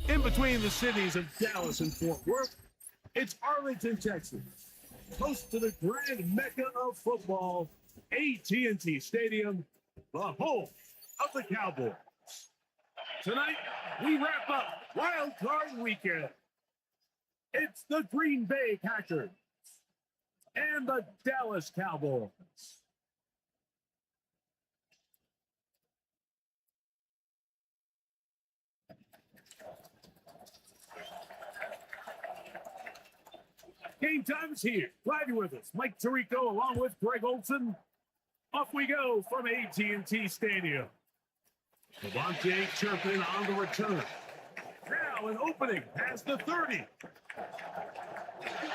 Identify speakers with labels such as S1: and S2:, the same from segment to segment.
S1: In between the cities of Dallas and Fort Worth, it's Arlington, Texas, host to the grand mecca of football, AT&T Stadium, the home of the Cowboys. Tonight, we wrap up Wild Card Weekend. It's the Green Bay Packers and the Dallas Cowboys. Game time is here. Glad you're with us. Mike Tirico along with Greg Olson. Off we go from AT&T Stadium. Devontae Turpin on the return. Now an opening past the 30.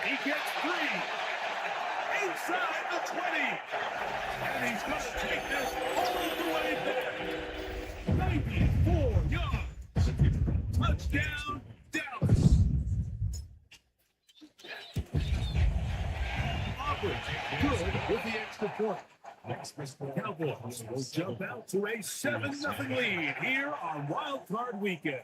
S1: He gets 3. Inside the 20. And he's going to take this all the way back. 94 yards. Touchdown, Dallas. Good with the extra point. Cowboys will jump out to a 7-0 lead here on Wild Card Weekend.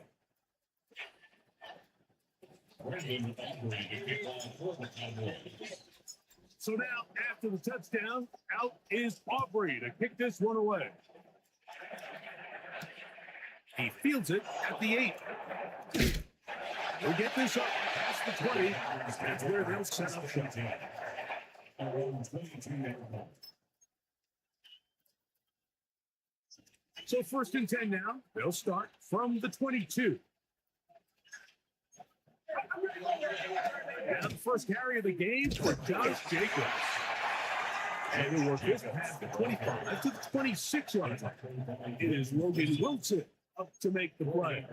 S1: So now, after the touchdown, out is Aubrey to kick this one away. He fields it at the 8. We'll get this up past the 20. That's where they'll set up shop. So 1st and 10 now. They'll start from the 22. Now the first carry of the game for Josh Jacobs. And he'll work this past the 25 to the 26-yard line. It is Logan Wilson up to make the play.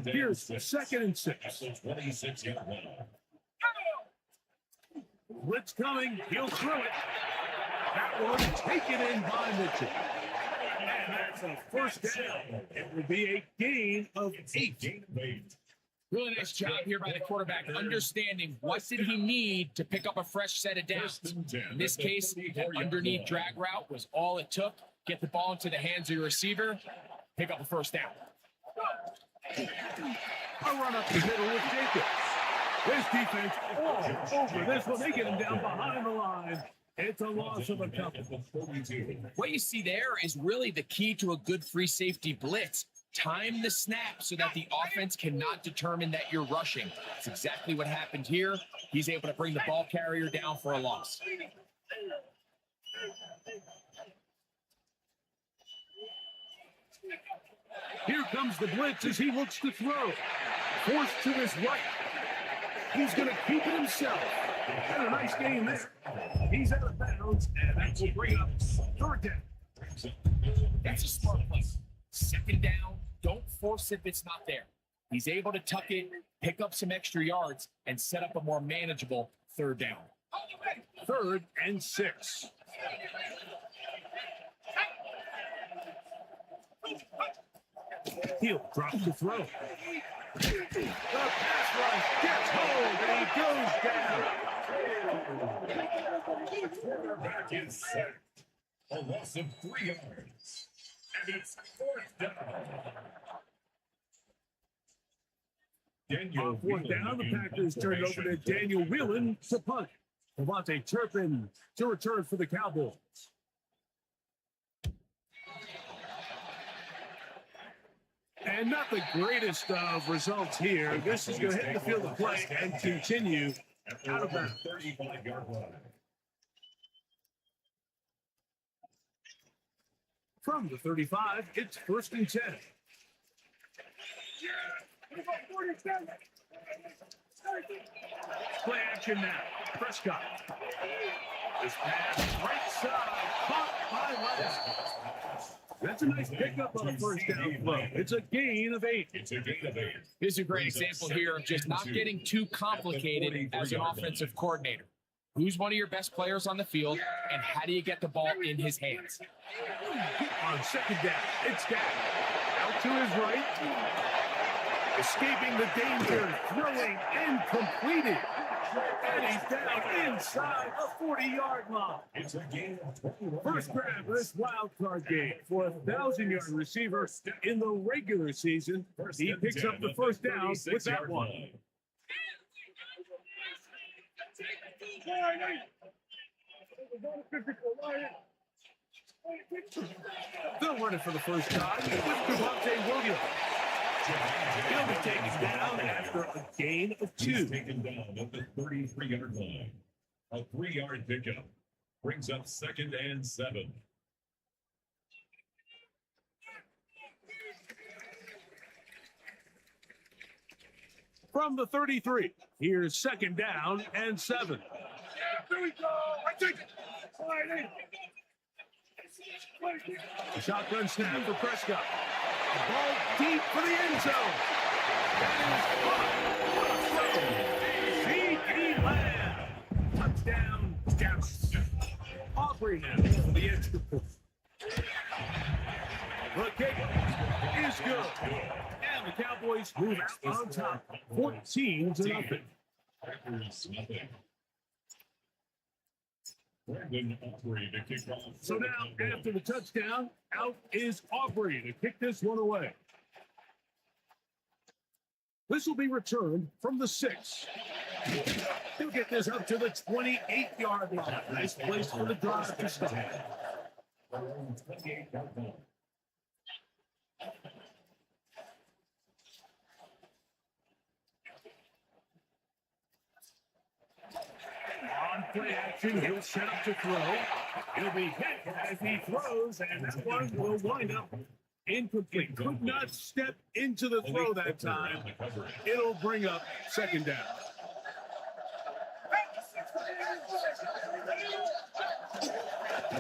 S1: Here's 2nd and 6. Blitz coming. He'll throw it. That one taken in by Mitchell. And that's a first down. It will be a gain of 8.
S2: Really nice job here by the quarterback, understanding what did he need to pick up a fresh set of downs. In this case, that underneath drag route was all it took. Get the ball into the hands of your receiver, pick up a first down.
S1: A run up the middle with Jacobs. This defense all over this one. They get him down behind the line. It's a loss of a couple.
S2: What you see there is really the key to a good free safety blitz. Time the snap so that the offense cannot determine that you're rushing. That's exactly what happened here. He's able to bring the ball carrier down for a loss.
S1: Here comes the blitz as he looks to throw. Forced to his right. He's going to keep it himself. And a nice game there. He's out of bounds, and that will bring up third down.
S2: That's a smart play. Second down, don't force it if it's not there. He's able to tuck it, pick up some extra yards, and set up a more manageable third down.
S1: 3rd and 6. He'll drop to throw. The pass rush gets hold, and he goes down.
S3: Back in sacked. A loss of 3 yards. And it's 4th down.
S1: On 4th down, the Packers turn over to Daniel Whelan to punt. Devontae Turpin to return for the Cowboys. And not the greatest of results here. This is going to hit the field of play and continue out of bounds.
S3: 35-yard line.
S1: From the 35, it's 1st and 10. Play action now. Prescott. This pass right side, caught by Lettis. That's a nice pickup on a 1st down throw. It's a gain of 8.
S3: It's a gain of 8.
S2: Here's a great example here of just not getting too complicated as an offensive coordinator. Who's one of your best players on the field, and how do you get the ball in his hands?
S1: On 2nd down, it's Dak. Out to his right. Escaping the danger, throwing and completed. And he's down inside the 40-yard line.
S3: It's a gain of 21.
S1: First grab of this wild card game for a 1,000-yard receiver in the regular season. He picks up the 1st down with that one. They'll run it for the first time with Javonte Williams. He'll be taken down after a gain of 2.
S3: He's taken down at the 33-yard line. A 3-yard pickup brings up 2nd and 7.
S1: From the 33, here's 2nd down and 7. Here we go. I take it. A shotgun snap for Prescott. The ball deep for the end zone. That is caught. C.D. Lamb. Touchdown, Dallas. Aubrey now for the extra point. The kick is good. And the Cowboys move out on top, 14-0.
S3: Packers nothing. Brandon Aubrey to kick off.
S1: So now, after the touchdown, out is Aubrey to kick this one away. This will be returned from the 6. He'll get this up to the 28-yard line. Nice place for the drive to start.
S3: 28-yard line.
S1: On play action, he'll set up to throw. He'll be hit as he throws, and that one will wind up incomplete. Could not step into the throw that time. It'll bring up 2nd down.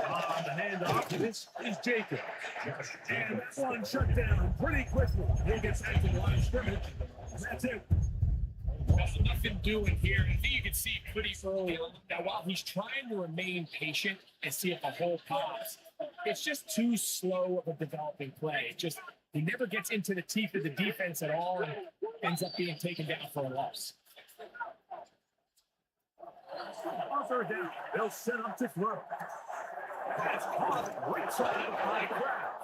S1: On the handoff, this is Jacob. And that one shut down pretty quickly. He'll get back to the line of scrimmage. That's it.
S2: There's nothing doing here. I think you can see pretty early on that while he's trying to remain patient and see if the hole pops, it's just too slow of a developing play. It just, he never gets into the teeth of the defense at all and ends up being taken down for a loss.
S1: On 3rd down, they'll set up to throw. That's caught right side by Kraft.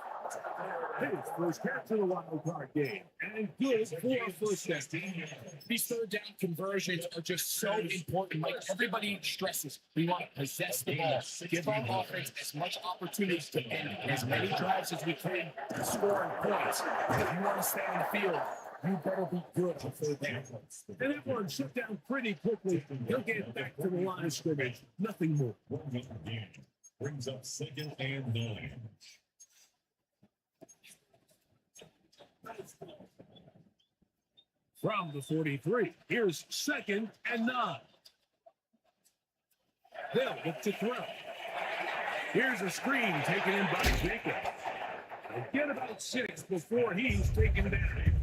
S1: His first catch in the wild card game. And good for a first down.
S2: These third down conversions are just so important. Like everybody stresses, we want to possess the ball, give our offense as much opportunity to end as many drives as we can to score points. If you want to stay on the field, you better be good on third down.
S1: And that one shut down pretty quickly. He'll get back to the line of scrimmage. Nothing more.
S3: Brings up 2nd and 9.
S1: From the 43, here's 2nd and 9. They'll look to throw. Here's a screen taken in by Jacob. They'll get about 6 before he's taken down.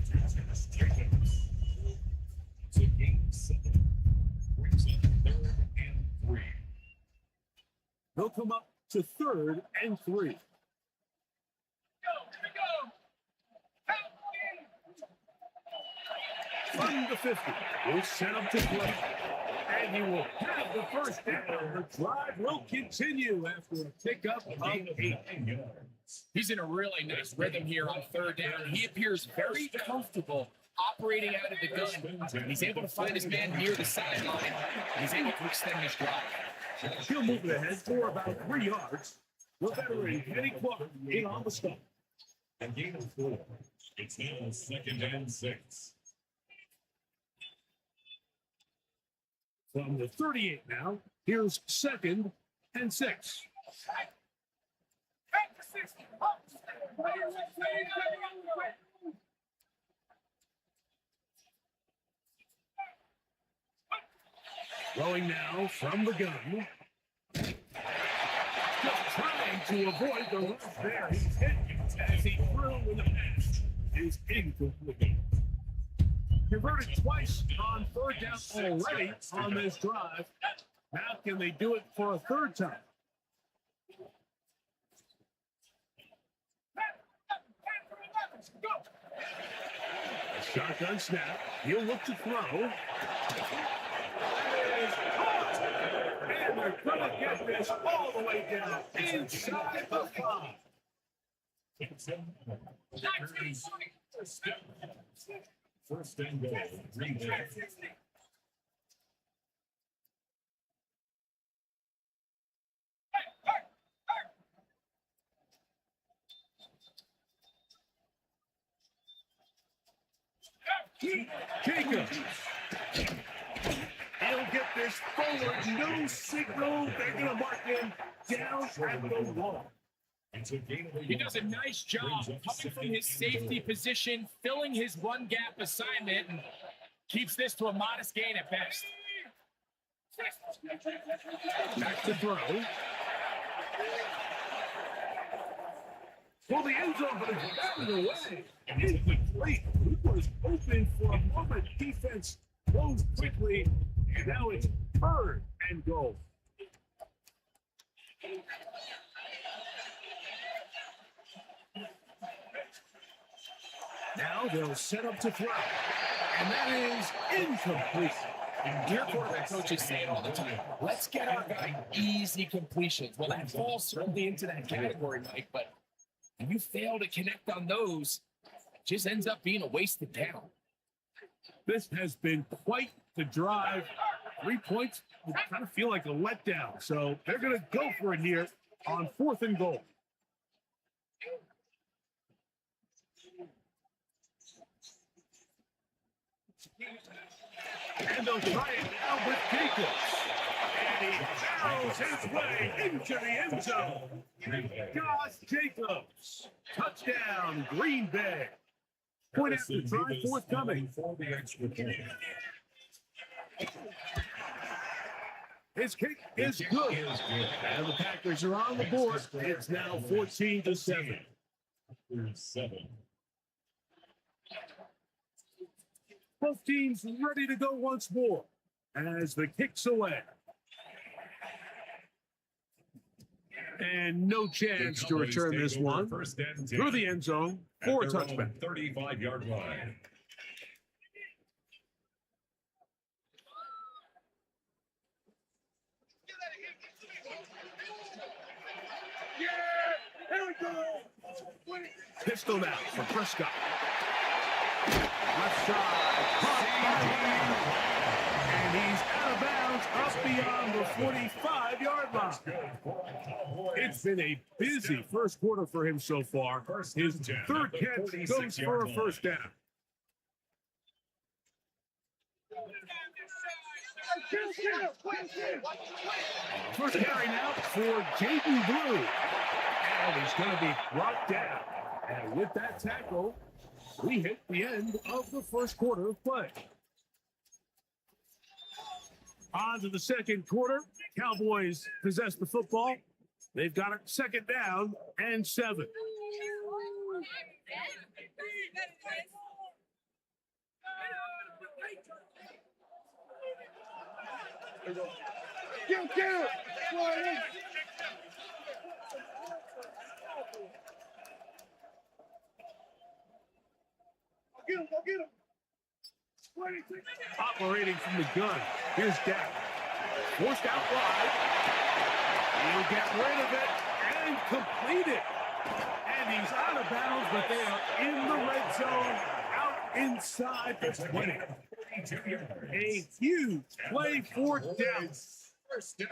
S3: To gain 7. Brings up 3rd and 3.
S1: They'll come up to 3rd and 3. From the 50, we'll set up to play. And he will have the first down. The drive will continue after a pickup of 8 yards.
S2: He's in a really nice rhythm here on third down. He appears very comfortable operating out of the gun. He's able to find his man near the sideline. He's able to extend his drive.
S1: He'll move it ahead for about 3 yards. The veteran, Kenny Clark, in on the stop.
S3: A gain of 4. It's now 2nd and 6.
S1: From the 38 now, here's 2nd and 6. Throwing now from the gun. Just trying to avoid the rush there. He's hit as he threw in the pass. Is incomplete. Converted twice on third down already on this drive. Now can they do it for a third time? Shotgun snap. He'll look to throw. And they're going to get this all the way down inside the 5.
S3: First and goal. 3 minutes.
S1: Jacob. He'll get this forward. No signal. They're going to mark him down at the wall.
S2: He does a nice job coming from his safety position, filling his run gap assignment, and keeps this to a modest gain at best.
S1: Back to throw. Well, the end zone, but it's batted away. Incomplete. He was open for a moment. Defense closed quickly, and now it's 3rd and goal. Now they'll set up to throw. And that is incomplete.
S2: Your quarterback coaches say it all the time. Let's get our guy easy completions. Well, that falls certainly into that category, Mike, but if you fail to connect on those, it just ends up being a wasted down.
S1: This has been quite the drive. 3 points would kind of feel like a letdown. So they're going to go for it here on 4th and goal. And they'll try it now with Jacobs. And he barrels his way into the end zone. Josh Jacobs. Touchdown, Green Bay. Point after try forthcoming.
S3: For the extra point.
S1: His kick is good. And the Packers are on the board. It's now 14-7.
S3: 7.
S1: Both teams ready to go once more as the kick's away. And no chance to return this one through the end zone for a touchback.
S3: 35-yard line.
S1: Here we go. Pistol now for Prescott. side. Caught by Lamb. And he's out of bounds up beyond the 45-yard line. It's been a busy first quarter for him so far. His third catch goes for a first down. First carry now for Jaden Blue. And he's going to be brought down. And with that tackle, we hit the end of the first quarter of play. On to the second quarter. Cowboys possess the football. They've got it second down and 7.
S4: Get him.
S1: Operating from the gun. Here's Dak. Forced out wide. He'll get rid of it and complete it. And he's out of bounds, but they are in the red zone, out inside the 20. A huge play for Dallas.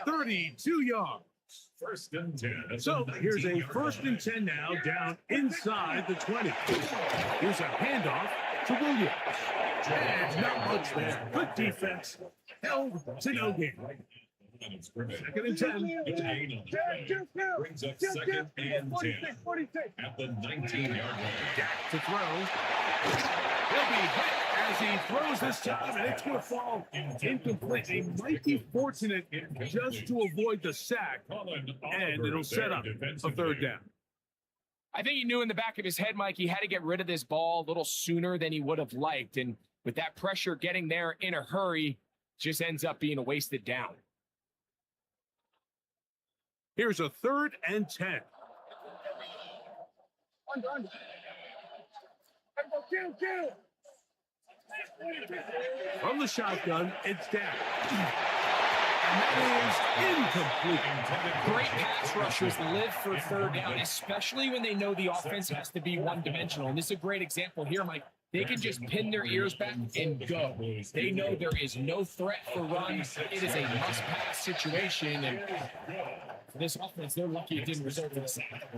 S1: 32 yards.
S3: First and 10.
S1: So here's a first and 10 now, down inside the 20. Here's a handoff to Williams. And not much there. Good defense. Held to no gain. Second and 10.
S3: Brings up second and 10 at the 19-yard line.
S1: Dak to throw. He'll be hit as he throws this time, and it's going to fall incomplete. He might be fortunate just to avoid the sack, and it'll set up a third down.
S2: I think he knew in the back of his head, Mike, he had to get rid of this ball a little sooner than he would have liked. And with that pressure getting there in a hurry, just ends up being a wasted down.
S1: Here's a third and 10. From the shotgun, it's down. And that is incomplete.
S2: Great pass rushers live for third down, especially when they know the offense has to be one-dimensional. And this is a great example here, Mike. They can just pin their ears back and go. They know there is no threat for runs. It is a must-pass situation. And for this offense, they're lucky it didn't result in a sack.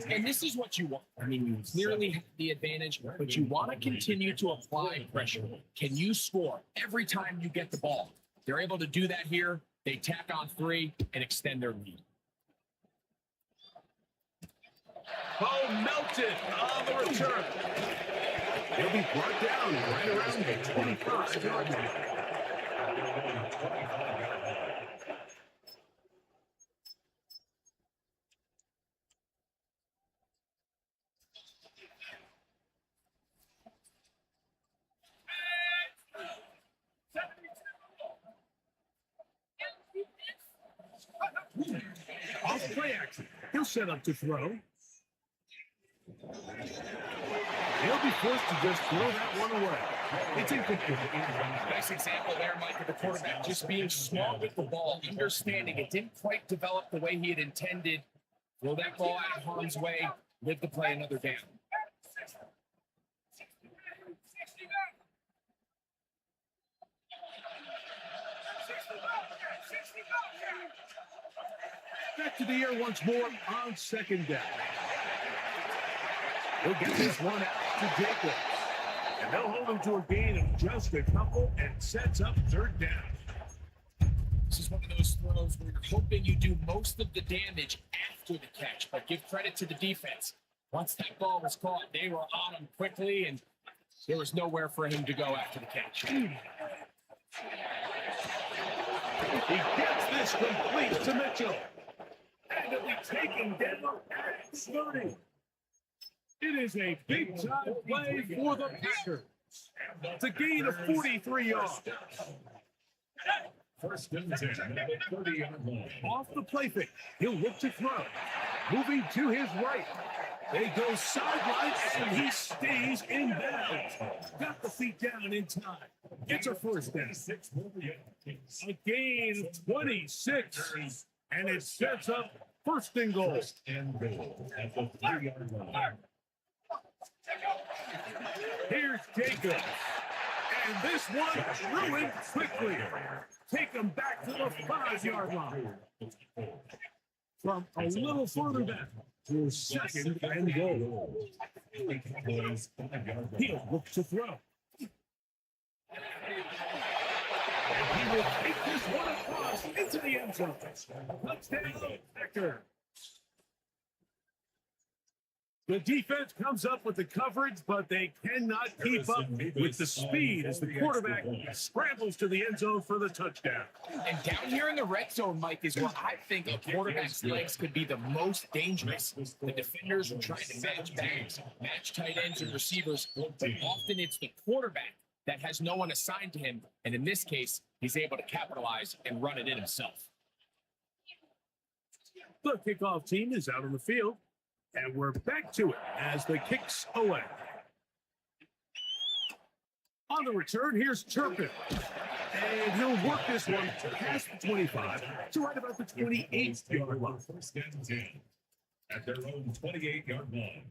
S2: And this is what you want. I mean, you clearly have the advantage, but you want to continue to apply pressure. Can you score every time you get the ball? They're able to do that here. They tack on 3 and extend their lead.
S1: Oh, melted on the return. He'll be brought down right around the 25-yard line. Off play action. He'll set up to throw. He'll be forced to just throw that one away. It's incomplete.
S2: Nice example there, Mike, of the quarterback just being smart with the ball, understanding it didn't quite develop the way he had intended. Throw that ball out of harm's way, live to play another down.
S1: Back to the air once more on second down. He'll get this one out to Jacobs. And they'll hold him to a gain of just a couple and sets up third down.
S2: This is one of those throws where you're hoping you do most of the damage after the catch, but give credit to the defense. Once that ball was caught, they were on him quickly, and there was nowhere for him to go after the catch.
S1: He gets this complete to Mitchell. And he'll be taken down at 30. It is a big-time play for the Packers. It's a gain of 43 yards.
S3: First and 10 at the 30-yard line.
S1: Off the play fake, he'll look to throw. Moving to his right. They go sideline, and he stays in bounds. Got the feet down in time. It's a first down. A gain of 26. And it sets up first and goal.
S3: First and goal at the 3-yard line.
S1: Here's Jacobs. And this one ruined quickly. Take him back to the 5-yard line. From a little further back to second and goal. He'll look to throw. And he will take this one across into the end zone. Touchdown, Packers. The defense comes up with the coverage, but they cannot keep up with the speed as the quarterback scrambles to the end zone for the touchdown.
S2: And down here in the red zone, Mike, is where I think a quarterback's legs could be the most dangerous. The defenders are trying to match backs, match tight ends and receivers, but often it's the quarterback that has no one assigned to him. And in this case, he's able to capitalize and run it in himself.
S1: The kickoff team is out on the field, and we're back to it as the kicks away. On the return, here's Turpin. And he'll work this one past the 25 to right about the 28-yard line.
S3: First and 10 at their own 28-yard line.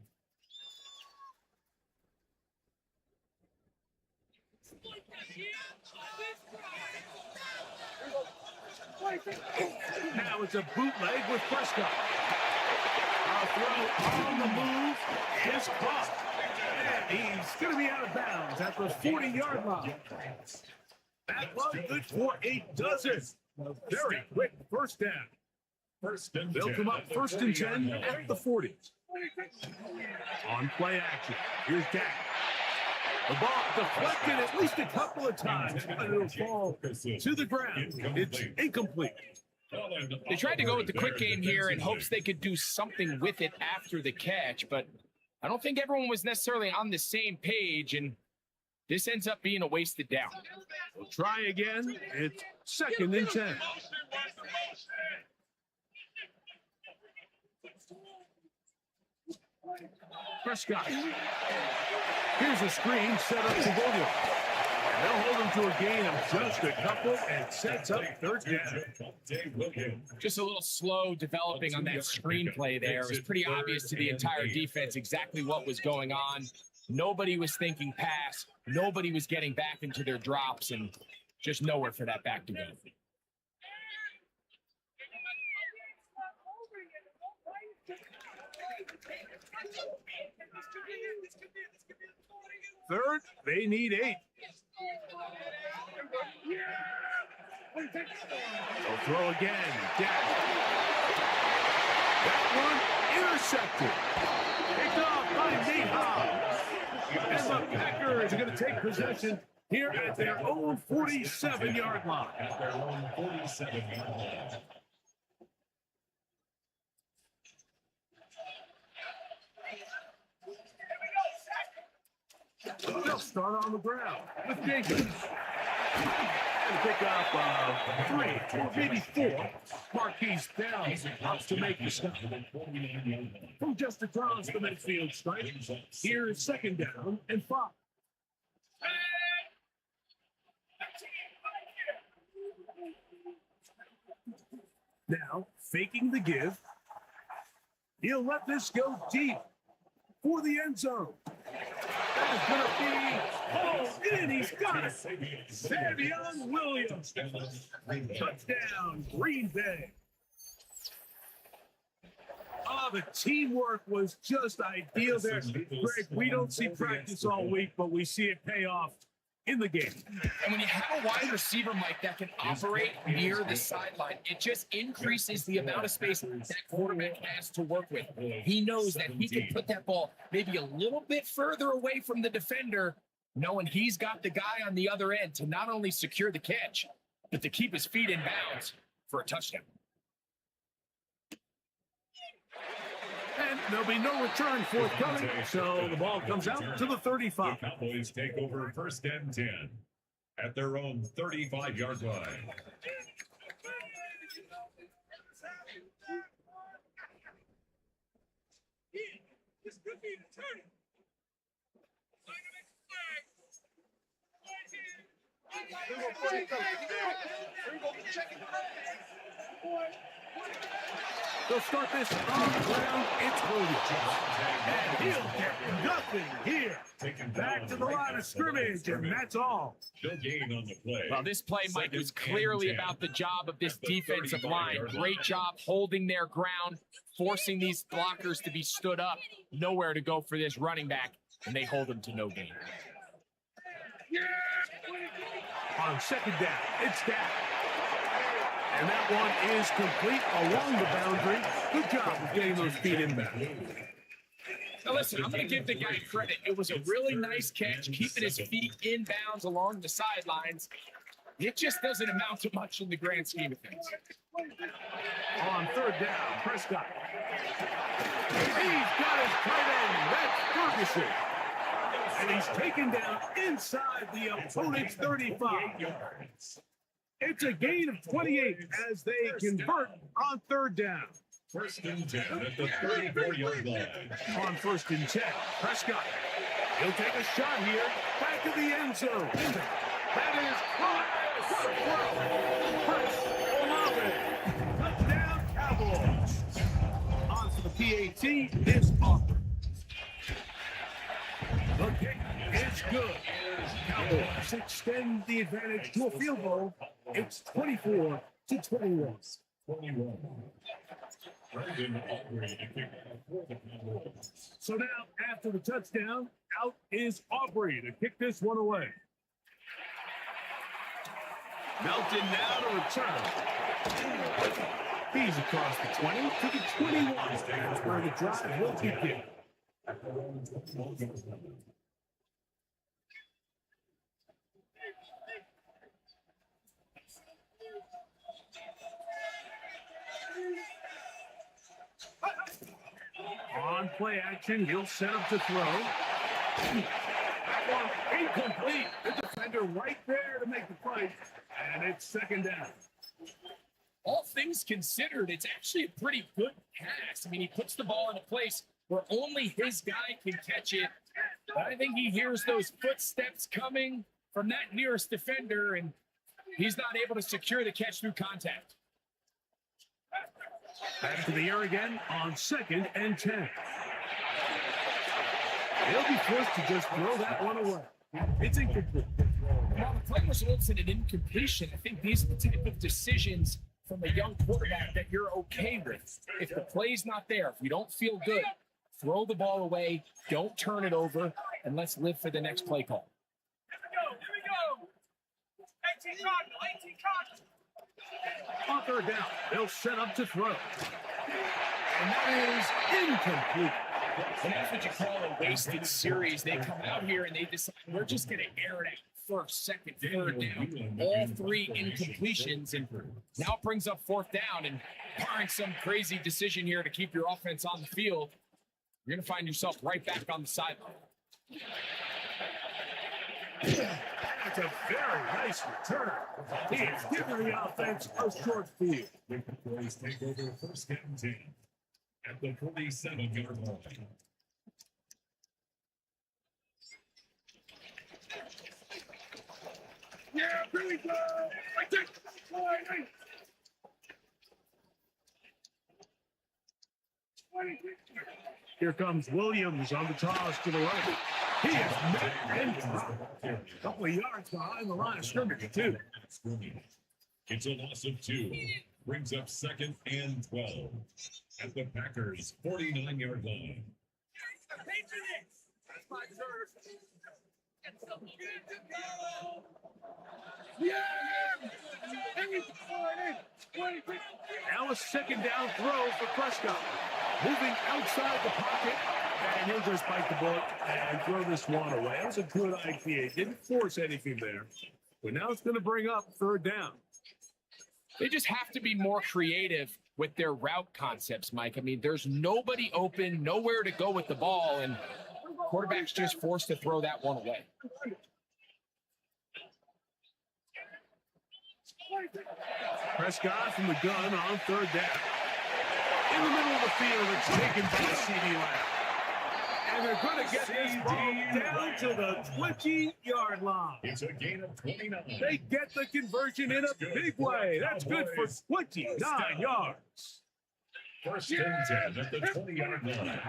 S1: Now it's a bootleg with Prescott. A throw on the move is caught. And he's going to be out of bounds at the 40-yard line. That was good for a dozen. A very quick first down.
S3: First and
S1: They'll
S3: 10
S1: come up
S3: at the
S1: first and
S3: 40-yard
S1: 10
S3: line.
S1: at the 40. On play action, here's Dak. The ball deflected at least a couple of times, but it'll fall to the ground. It's incomplete.
S2: They tried to go with the quick game here in hopes they could do something with it after the catch, but I don't think everyone was necessarily on the same page, and this ends up being a wasted down.
S1: We'll try again. It's second and 10. Prescott. Here's a screen set up to Williams. They'll hold him to a gain of just a couple and sets up third down.
S2: Just a little slow developing on that screenplay there. It was pretty obvious to the entire defense exactly what was going on. Nobody was thinking pass. Nobody was getting back into their drops, and just nowhere for that back to go.
S1: Third, they need 8. They'll throw again. Dak. That one intercepted. Picked off by Nate Hobbs. And the Packers are going to take possession here at their own 47-yard line.
S3: At their own 47-yard line.
S1: They'll start on the ground with Jenkins. And pick up 3 or maybe 4. Marquise Downs opts to make the stop. From just across the midfield stripe, here's second down and 5. Now, faking the give. He'll let this go deep for the end zone. That is going to be hauled in. He's got it. Savion Williams. Touchdown, Green Bay. Oh, the teamwork was just ideal there. Greg, we don't see practice all week, but we see it pay off in the game.
S2: And when you have a wide receiver, Mike, that can operate near the sideline, it just increases the amount of space that quarterback has to work with. He knows that he can put that ball maybe a little bit further away from the defender, knowing he's got the guy on the other end to not only secure the catch, but to keep his feet in bounds for a touchdown.
S1: And there'll be no return forthcoming, so the ball comes out to the 35.
S3: The Cowboys take over first and 10 at their own 35-yard line.
S1: They'll start this on the ground. It's Williams. And he'll get nothing here. Back to the line of scrimmage, and that's all.
S3: No gain on the play.
S2: Well, this play, Mike, was clearly about the job of this defensive line. Great job holding their ground, forcing these blockers to be stood up. Nowhere to go for this running back, and they hold him to no gain.
S1: On second down, it's down. And that one is complete along the boundary. Good job of getting those feet inbound.
S2: Now listen, I'm going to give the guy credit. It was a really nice catch, keeping his feet inbounds along the sidelines. It just doesn't amount to much in the grand scheme of things.
S1: On third down, Prescott. He's got his tight end. That's Ferguson. And he's taken down inside the opponent's 35. It's a gain of 28 as they convert on third down.
S3: First and 10 at the 34-yard line.
S1: On first and 10, Prescott. He'll take a shot here. Back to the end zone. That is caught. Chris Olave. Touchdown, Cowboys. On for the PAT is Auburn. The kick is good. Cowboys extend the advantage to a field goal. It's 24-21.
S3: 21. Brandon Aubrey to kick for the Cowboys.
S1: So now, after the touchdown, out is Aubrey to kick this one away. Melton now to return. He's across the 20 to the 21. That's where the drive will begin. On play action, he'll set up to throw. That one incomplete. The defender right there to make the play. And it's second down.
S2: All things considered, it's actually a pretty good pass. I mean, he puts the ball in a place where only his guy can catch it. But I think he hears those footsteps coming from that nearest defender, and he's not able to secure the catch through contact.
S1: Back to the air again on second and 10. He'll be forced to just throw that one away. It's incomplete.
S2: While the play results in an incompletion, I think these are the type of decisions from a young quarterback that you're okay with. If the play's not there, if you don't feel good, throw the ball away, don't turn it over, and let's live for the next play call.
S4: Here we go. 18 cotton.
S1: On third down, they'll set up to throw. And that is incomplete.
S2: And that's what you call a wasted series. They come out here and they decide, we're just going to air it out first, second, third down. All three incompletions. And now it brings up fourth down. And barring some crazy decision here to keep your offense on the field, you're going to find yourself right back on the sideline.
S1: That's a very nice return. He's giving the offense a short field.
S3: The Cowboys take over first and 10 at the 47-yard line.
S1: Yeah, here we go. Here comes Williams on the toss to the right. He is met and dropped. A couple of yards behind the line of scrimmage, too.
S3: It's a loss of 2. Brings up second and 12 at the Packers' 49-yard line.
S1: Now a second down throw for Prescott. Moving outside the pocket. And he'll just bite the bullet and throw this one away. That was a good idea. Didn't force anything there. But now it's going to bring up third down.
S2: They just have to be more creative with their route concepts, Mike. I mean, there's nobody open, nowhere to go with the ball, and quarterback's just forced to throw that one away.
S1: Prescott from the gun on third down. In the middle of the field, it's taken by C.D. Lamb. And they're going to get this ball down to the 20-yard line.
S3: It's a gain of 29.
S1: They get the conversion in a big way. That's good for 29 yards.
S3: First and 10 at the 20-yard line.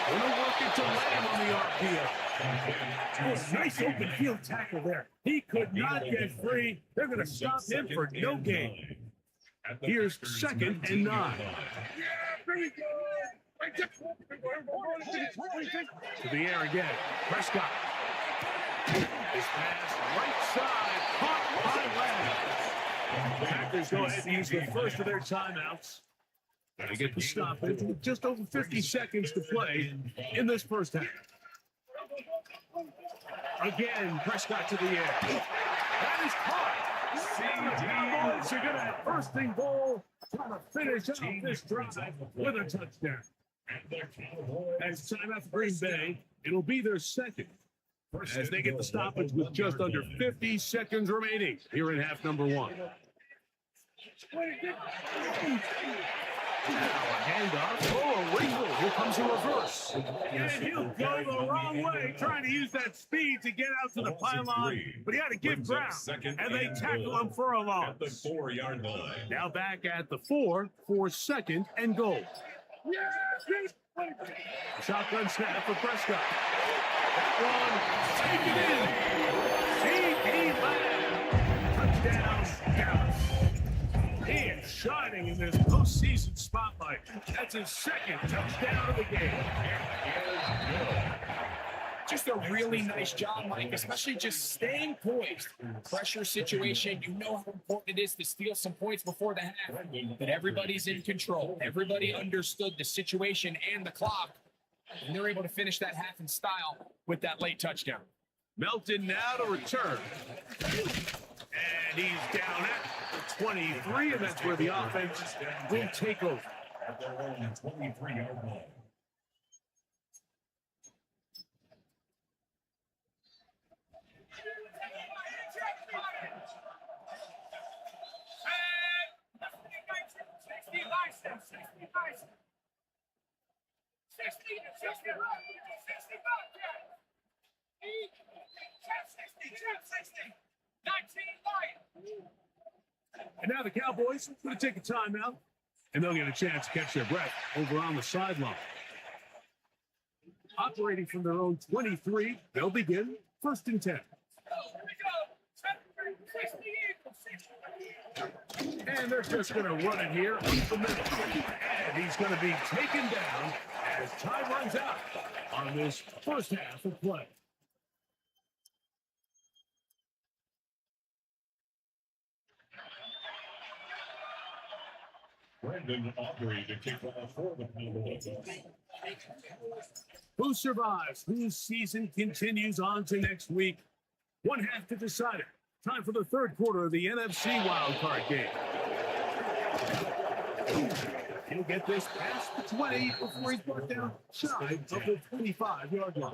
S1: Gonna work it to Lamb on the RPO. Oh, nice open field tackle there. He could not get free. They're going to stop him for no gain. Here's 2nd and 9. To the air again. Prescott. His pass right side. Caught by Lamb. Packers go ahead and use the first of their timeouts. They get the stoppage with just over 50 seconds to play in this first half. Again, Prescott to the air. That is caught. Cowboys are going to have first and goal, trying to finish off this drive with a touchdown. As timeout for Green Bay, it'll be their second as they get the stoppage with just under 50 seconds remaining here in half number 1. Now a handoff. Oh, a wrinkle. Here comes a reverse. And he'll go the wrong way, trying to use that speed to get out to the pylon. But he had to give ground, and they tackle him for a loss.
S3: At the 4-yard line.
S1: Now back at the 4 for 2nd and goal. Shotgun snap for Prescott. That one, take it in. C.D. Lamb. Touchdown, Dallas. He is shining in this postseason spotlight. That's his 2nd touchdown of the game.
S2: Just a really nice job, Mike, especially just staying poised. Pressure situation, you know how important it is to steal some points before the half. But everybody's in control. Everybody understood the situation and the clock. And they're able to finish that half in style with that late touchdown.
S1: Melton now to return. And he's down at the 23, and that's where the offense will take over.
S3: At their own 23-yard line.
S1: And now the Cowboys are going to take a timeout, and they'll get a chance to catch their breath over on the sideline. Operating from their own 23, they'll begin 1st and 10. And they're just going to run it here up the middle. And he's going to be taken down as time runs out on this first half of play.
S3: Brandon Aubrey to kick off for the Cowboys.
S1: Who survives? Whose season continues on to next week? One half to decide it. Time for the third quarter of the NFC wildcard game. He'll get this past the 20 before he's brought down shy of the 25-yard line.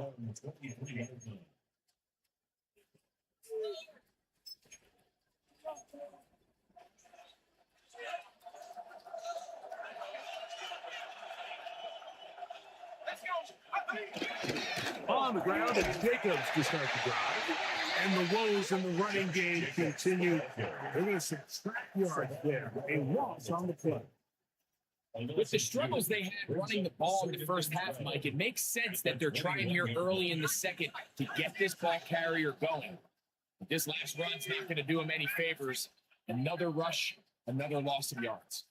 S1: On the ground, it's Jacobs to start the drive. And the woes in the running game continue. They're going to subtract yards there. A loss on the play.
S2: With the struggles they had running the ball in the first half, Mike, it makes sense that they're trying here early in the second to get this ball carrier going. This last run's not going to do him any favors. Another rush, another loss of yards.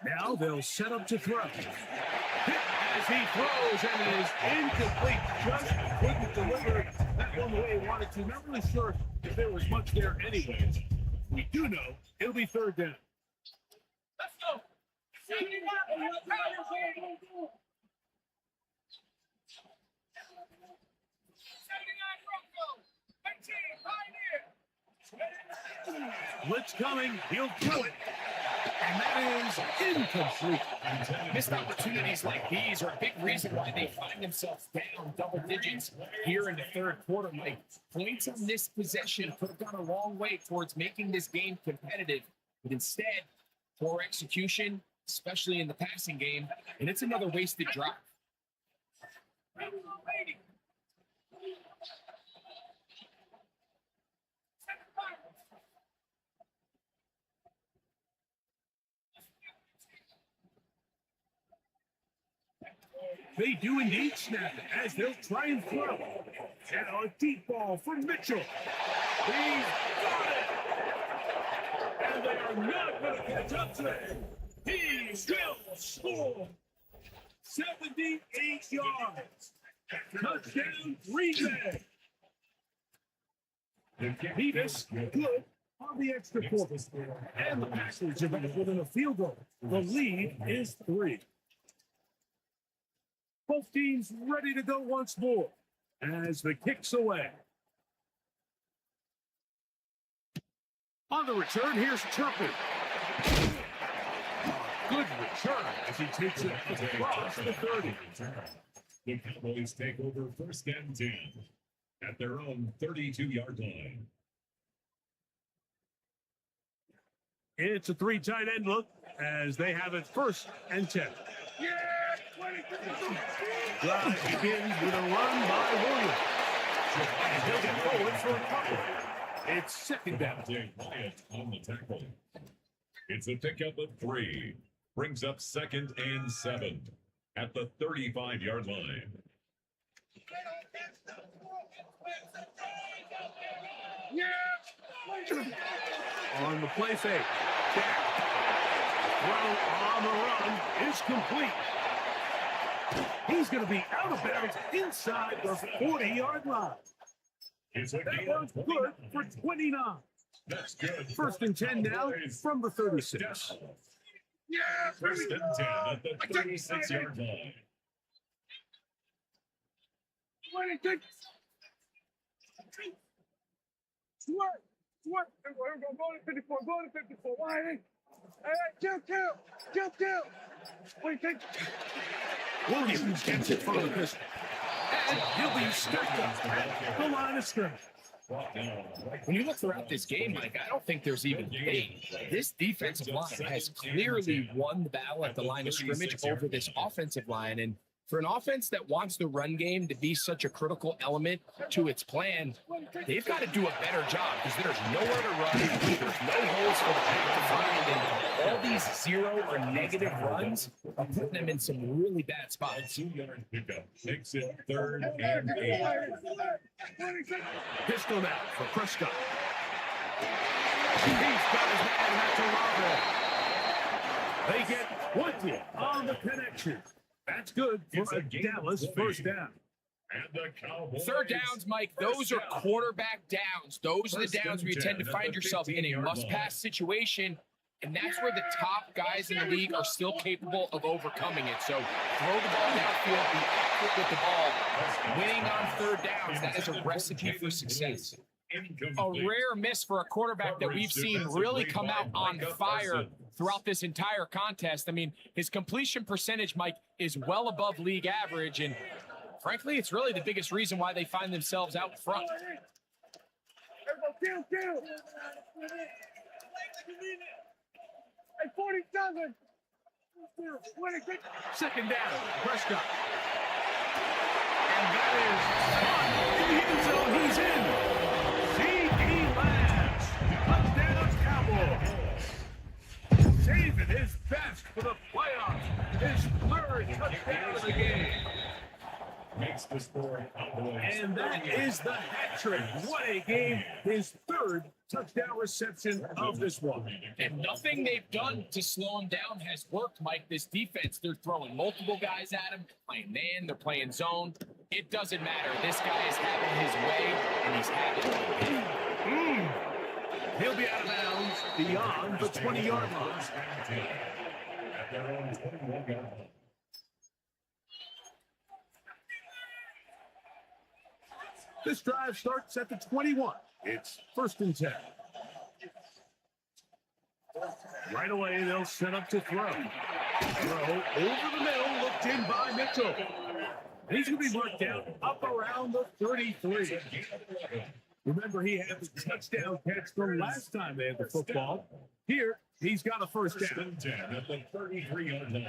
S1: Now they'll set up to throw. As he throws, and it is incomplete. Just couldn't deliver that one the way he wanted to. Not really sure if there was much there anyways. We do know it'll be 3rd down.
S4: Let's go. 79 Broncos. 18 Pioneer.
S1: Blitz coming. He'll throw it. And that is incomplete.
S2: Missed opportunities like these are a big reason why they find themselves down double digits here in the third quarter. Mike, points on this possession could have gone a long way towards making this game competitive. But instead, poor execution, especially in the passing game, and it's another wasted drive.
S1: They do indeed snap it as they'll try and throw. Now a deep ball for Mitchell. He's got it! And they are not going to catch up to him. He will score. 78 yards. Touchdown, Green Bay. Davis, good on the extra point. And the Packers are back within a field goal. The lead is 3. Both teams ready to go once more as the kick's away. On the return, here's Turpin. Good return as he takes it across the 30.
S3: The Cowboys take over 1st and 10 at their own 32-yard line.
S1: It's a 3 tight end look as they have it 1st and 10. Drive begins with a run by Williams. He'll get forward for a couple. It's 2nd down.
S3: Wyatt on the tackle. It's a pickup of 3. Brings up 2nd and 7 at the 35-yard line.
S1: On the play fake. Throw on the run is complete. He's going to be out of bounds inside the 40-yard line. That one's good for 29.
S3: That's good.
S1: 1st and 10 now from the 36.
S3: 1st and 10 at the 36-yard line.
S4: Go to 54. Go to 54. Why? Hey, jump. Wait, take.
S1: Williams gets it from the pistol. And he'll be stepped up at the line of scrimmage.
S2: When you look throughout this game, Mike, I don't think there's even debate. This defensive line has clearly won the battle at the line of scrimmage over this offensive line. And for an offense that wants the run game to be such a critical element to its plan, they've got to do a better job because there's nowhere to run. There's no holes for the pack to find. And all these 0 or negative runs are putting them in some really bad spots.
S3: 2-yard pickup makes it 3rd and 8.
S1: Pistol now for Prescott. He's got his man at the They get 20 on the connection. That's good for a Dallas 1st down.
S3: And the Cowboys.
S2: 3rd downs, Mike, those are quarterback downs. Those are the downs where you tend to find yourself in a must-pass situation, and that's where the top guys in the league are still capable of overcoming it. So throw the ball downfield, be accurate with the ball. Winning on 3rd downs, that is a recipe for success. A rare miss for a quarterback that we've seen really come out on fire throughout this entire contest. I mean, his completion percentage, Mike, is well above league average, and frankly, it's really the biggest reason why they find themselves out front.
S4: Hey, 47.
S1: 2nd down, Prescott. And that is in the end zone. He's in. C.D. Lamb, touchdown Cowboys. Saving his best for the playoffs. His 3rd touchdown of the game.
S3: Makes the score Cowboys.
S1: And that is the hat trick. What a game. His 3rd touchdown reception of this one.
S2: And nothing they've done to slow him down has worked, Mike. This defense, they're throwing multiple guys at him, playing man, they're playing zone. It doesn't matter. This guy is having his way, and he's having it.
S1: He'll be out of bounds beyond the 20-yard line.
S3: At their own 21-yard line.
S1: This drive starts at the 21. It's 1st and 10. Right away, they'll set up to throw. Throw over the middle, looked in by Mitchell. He's going to be marked down up around the 33. Remember, he had the touchdown catch from last time they had the football. Here, He's got a first
S3: First
S1: down.
S3: and 10 at the 33-yard line.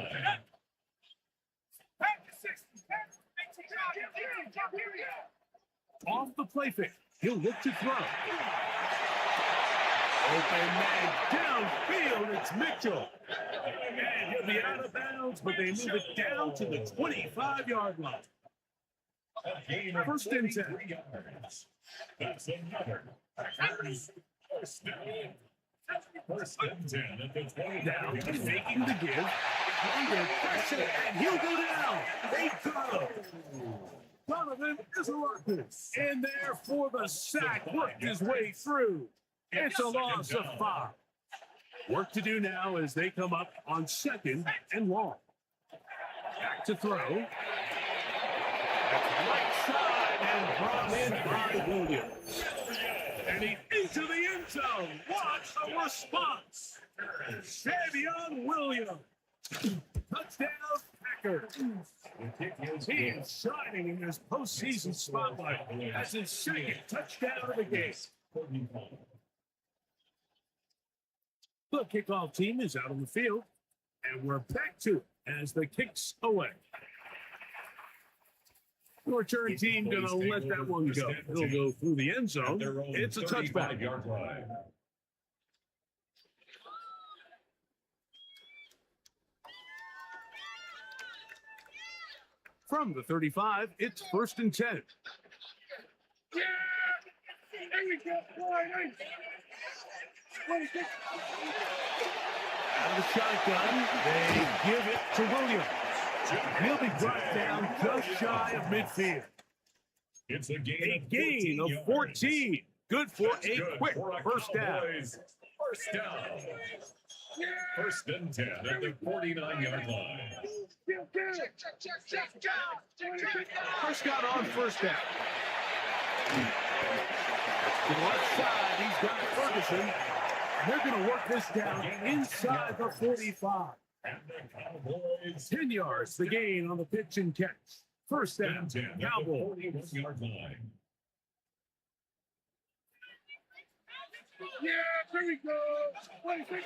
S1: Off the play fake. He'll look to throw. Open man downfield. It's Mitchell. And he'll be out of bounds, but they move it down to the 25-yard line.
S3: A gain of
S1: First and 10.
S3: 23 yards. That's another. First down. First and 10 at the 20.
S1: Now he's making the give. Under pressure, and he'll go down. They go. Donovan Izalakis in there for the sack. Worked his way through. It's a loss of 5. Work to do now as they come up on 2nd and long. Back to throw. Right side and brought in by Williams. And he's into the end zone. Watch a response. Savion Williams. Touchdown, Packers. He is shining in this postseason spotlight. That's his 2nd touchdown of the game. The kickoff team is out on the field, and we're back to it as the kicks away. The return team going to let that one go. It'll go through the end zone. It's a touchback.
S3: 35-yard line.
S1: From the 35, it's 1st and 10.
S4: Yeah! There we go.
S1: Out of the shotgun, they give it to Williams. He'll be brought down just shy of midfield.
S3: It's a
S1: A
S3: gain
S1: gain of
S3: yards.
S1: 14. Good for
S3: That's
S1: a
S3: good
S1: quick
S3: for a
S1: first down.
S3: Cowboys First down. First and 10 at the 49-yard line.
S1: Prescott on first down. To the left side, he's got Ferguson. They're going to work this down inside the 45.
S3: And the Cowboys
S1: 10 yards, the gain on the pitch and catch. First down,
S3: 10 at the
S1: Cowboys.
S3: 41-yard line.
S4: Yeah, there we go. 26.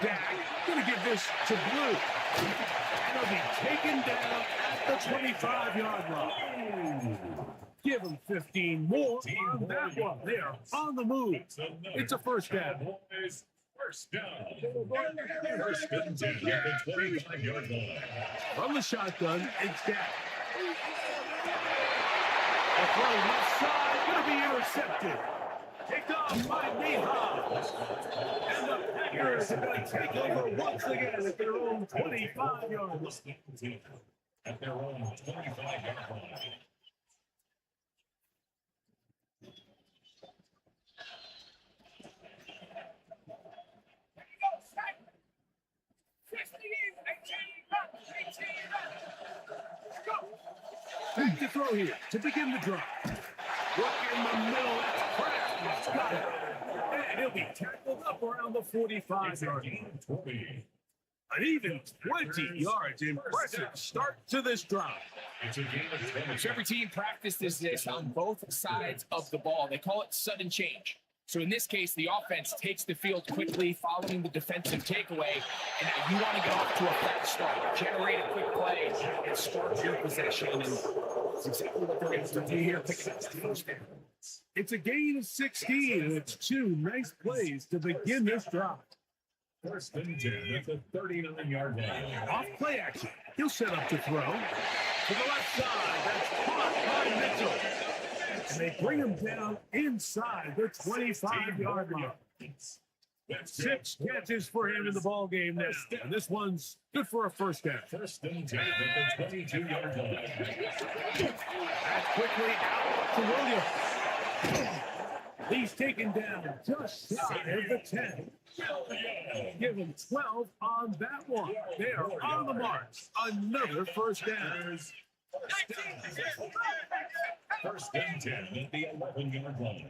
S1: Dak going to give this to Blue. And he'll be taken down at the 25-yard line. Give him 15 more on that one. They are on the move. It's a first down.
S3: Cowboys first down. First and 10 at the 25-yard line.
S1: From the shotgun, it's Dak. The throw left side, going to be intercepted. Picked off by Mihal. And the Packers are going to take over once again at their own 25-yard line.
S3: At their own 25-yard line.
S1: Back to throw here to begin the drive. Look in the middle. That's Pratt. Got it. And he'll be tackled up around the 45-yard line. An even 20 yards. Impressive start to this drive.
S3: It's a game of 20.
S2: So every team practices this on both sides of the ball. They call it sudden change. So in this case, the offense takes the field quickly following the defensive takeaway. And now you want to get off to a fast start, generate a quick play, and start your possession. And that's exactly what they're able to do here, picking up the first down.
S1: It's a gain of 16, and it's 2 nice plays to begin this drive.
S3: First and 10 at the 39-yard line.
S1: Off play action. He'll set up to throw. To the left side. That's caught by Mitchell. And they bring him down inside the 25-yard line. 6 catches for him in the ball game now. And this one's good for a first down.
S3: First and 10 at the 22-yard line.
S1: That's quickly out to Williams. He's taken down just shy of the 10. Give him 12 on that one. They are on the march. Another first down.
S3: First and 10 at the 11-yard line.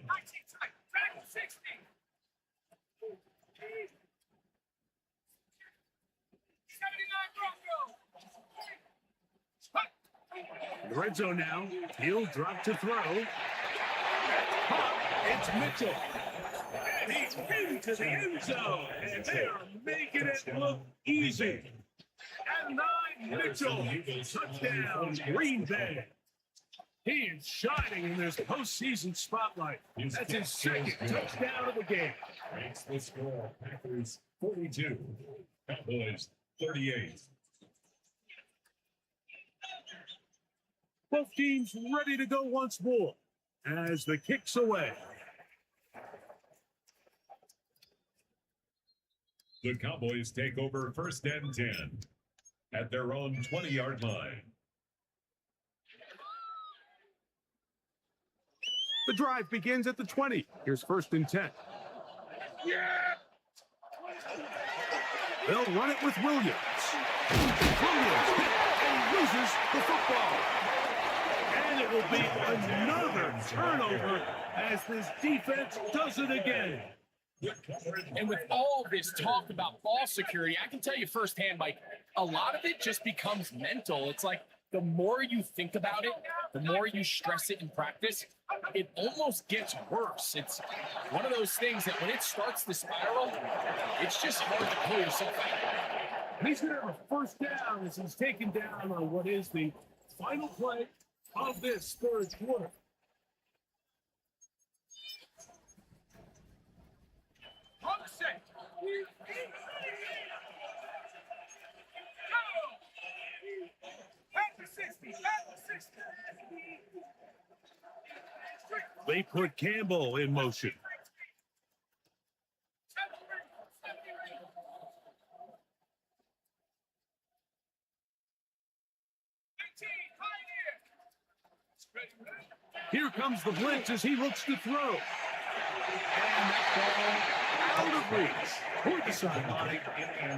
S1: In the red zone now. He'll drop to throw. It's Mitchell. And he's into the end zone. And they are making it look easy. And 9 Mitchell, touchdown, Green Bay. He is shining in this postseason spotlight. That's his second touchdown of the game.
S3: Makes the score. Packers 42, Cowboys 38.
S1: Both teams ready to go once more as the kick's away.
S3: The Cowboys take over first and 10 at their own 20-yard line.
S1: The drive begins at the 20. Here's first and 10. They'll run it with Williams. Williams hit and loses the football. And it will be another turnover as this defense does it again.
S2: And with all this talk about ball security, I can tell you firsthand, Mike, a lot of it just becomes mental. It's like the more you think about it, the more you stress it in practice, it almost gets worse. It's one of those things that when it starts to spiral, it's just hard to pull yourself out.
S1: He's going to have a first down as he's taken down on what is the final play of this third quarter. They put Campbell in motion. Here comes the blitz as he looks to throw. And that ball out of reach. Toward the sideline.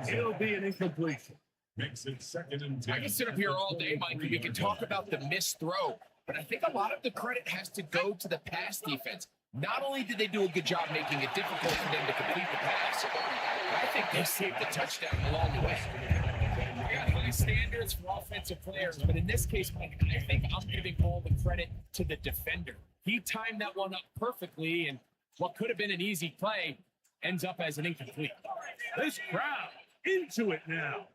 S1: It'll be an incompletion.
S3: Makes it second and 10.
S2: I can sit up here all day, Mike, and we can talk about the missed throw, but I think a lot of the credit has to go to the pass defense. Not only did they do a good job making it difficult for them to complete the pass, but I think they saved the touchdown along the way. We got high standards for offensive players, but in this case, Mike, I think I'm giving all the credit to the defender. He timed that one up perfectly, and what could have been an easy play ends up as an incomplete.
S1: This crowd into it now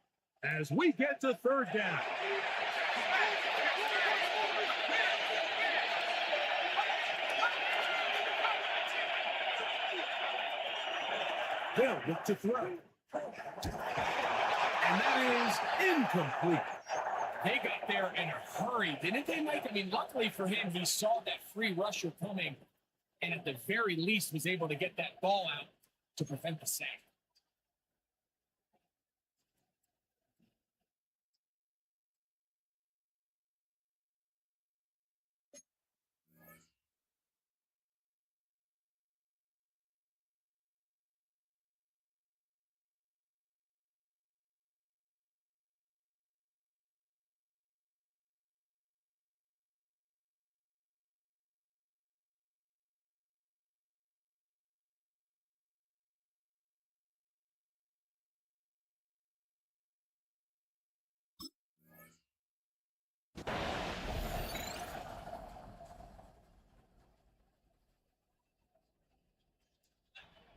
S1: as we get to third down. They'll look to throw. And that is incomplete.
S2: They got there in a hurry, didn't they, Mike? I mean, luckily for him, he saw that free rusher coming and at the very least was able to get that ball out to prevent the sack.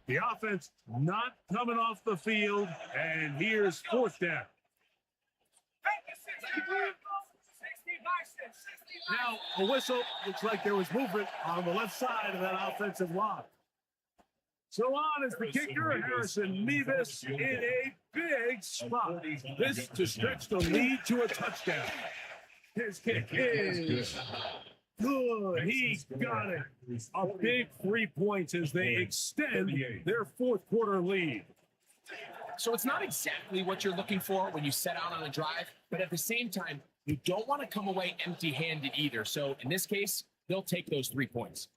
S1: The offense not coming off the field, and here's fourth down. Now, a whistle. Looks like there was movement on the left side of that offensive line. So on is the kicker, Harrison Mevis, in a big spot. This to stretch the lead to a touchdown. His kick is good. He got it. A big 3 points as they extend their fourth quarter lead.
S2: So it's not exactly what you're looking for when you set out on a drive, but at the same time, you don't want to come away empty-handed either. So in this case, they'll take those 3 points.